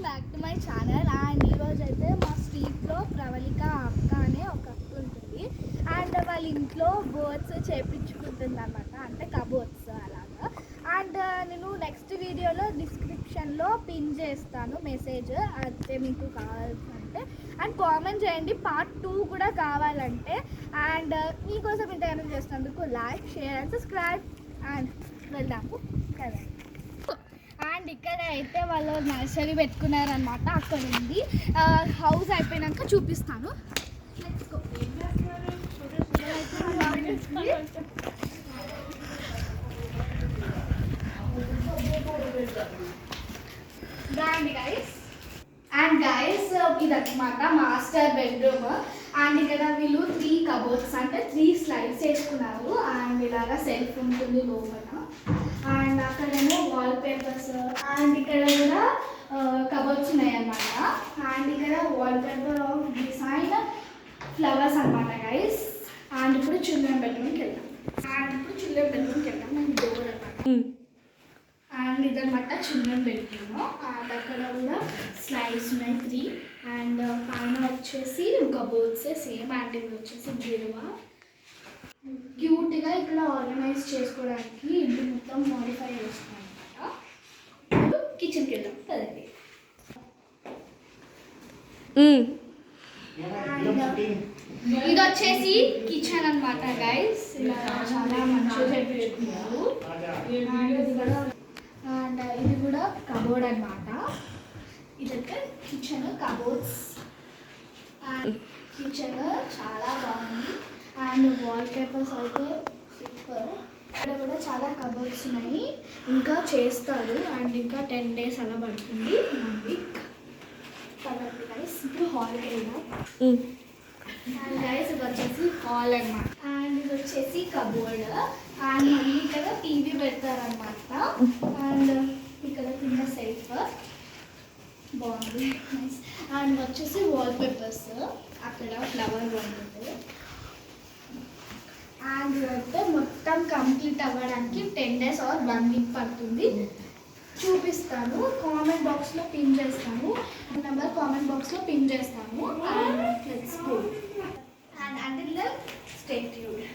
Back to my channel. And ఈరోజు అయితే మా స్ట్రీట్లో ప్రవళిక అక్క అనే ఒక అక్క ఉంటుంది. అండ్ వాళ్ళ ఇంట్లో బోర్డ్స్ చేయించుకుంటుంది అనమాట, అంటే కబోర్డ్స్ అలాగా. అండ్ నేను నెక్స్ట్ వీడియోలో డిస్క్రిప్షన్లో పిన్ చేస్తాను మెసేజ్, అయితే మీకు కావాల్సింటే. అండ్ కామెంట్ చేయండి పార్ట్ 2 కూడా కావాలంటే. అండ్ మీకోసం ఇంత చేసినందుకు like, share and subscribe. And వెళ్దాము కదా. అండ్ ఇక్కడ అయితే వాళ్ళు నర్సరీ పెట్టుకున్నారనమాట, అక్కడ ఉంది. హౌస్ అయిపోయినాక చూపిస్తాను. అండ్ గైస్ ఇదన్నమాట మాస్టర్ బెడ్రూమ్. అండ్ ఇక్కడ వీళ్ళు 3 కబోర్డ్స్ అంటే 3 స్లైడ్స్ వేసుకున్నారు. అండ్ ఇలాగా సెల్ఫ్ ఉంటుంది లోపల. అండ్ అక్కడేమో వాల్ పేపర్స్. అండ్ ఇక్కడ కూడా కబోర్డ్స్ ఉన్నాయి అన్నమాట. అండ్ ఇక్కడ wall paper of design flowers అన్నమాట గైస్. అండ్ ఇప్పుడు చిల్డ్రన్ బెడ్రూమ్కి వెళ్దాం. అండ్ డోర్ అన్నమాట. అండ్ ఇదన్నమాట చిల్డ్రన్ బెడ్రూమ్. అండ్ అక్కడ కూడా స్లైడ్స్ ఉన్నాయి 3. అండ్ పైన వచ్చేసి కబోర్డ్స్ సేమ్. అండ్ ఇది వచ్చేసి బీరువా. క్యూట్గా ఇక్కడ ఆర్గనైజ్ చేసుకోవడానికి ఇల్లు మొత్తం మోడిఫై చేస్తున్నాం అనమాట. కిచెన్కి వెళ్దాం కదండి. ఇది వచ్చేసి కిచెన్ అనమాట గైస్. ఇలా చాలా మంచిగా చేయించుకున్నారు. అండ్ ఇది కూడా కబోర్డ్ అనమాట. ఇదైతే కిచెన్ కబోర్డ్స్. అండ్ కిచెన్ చాలా బాగుంది. అండ్ వాల్ పేపర్స్ అయితే సూపర్. ఇక్కడ కూడా చాలా కబోర్డ్స్ ఉన్నాయి, ఇంకా చేస్తారు. అండ్ ఇంకా 10 days అలా పడుతుంది, 1 week కాబట్టి గైస్ ఇప్పుడు హాల్కి వెళ్దాం. అండ్ గైస్ ఇది వచ్చేసి హాల్ అనమాట. అండ్ ఇది వచ్చేసి కబోర్డ్. అండ్ మళ్ళీ ఇక్కడ టీవీ పెడతారనమాట. అండ్ ఇక్కడ కింద సెల్ఫ్ బాగుంది. అండ్ వచ్చేసి వాల్ పేపర్స్, అక్కడ ఫ్లవర్ బాగుంటుంది. అండ్ అయితే మొత్తం కంప్లీట్ అవ్వడానికి 10 days ఆర్ 1 week పడుతుంది. చూపిస్తాను, కామెంట్ బాక్స్లో పిన్ చేస్తాను. నెంబర్ కామెంట్ బాక్స్లో పిన్ చేస్తాను. And let's go. And until then stay tuned.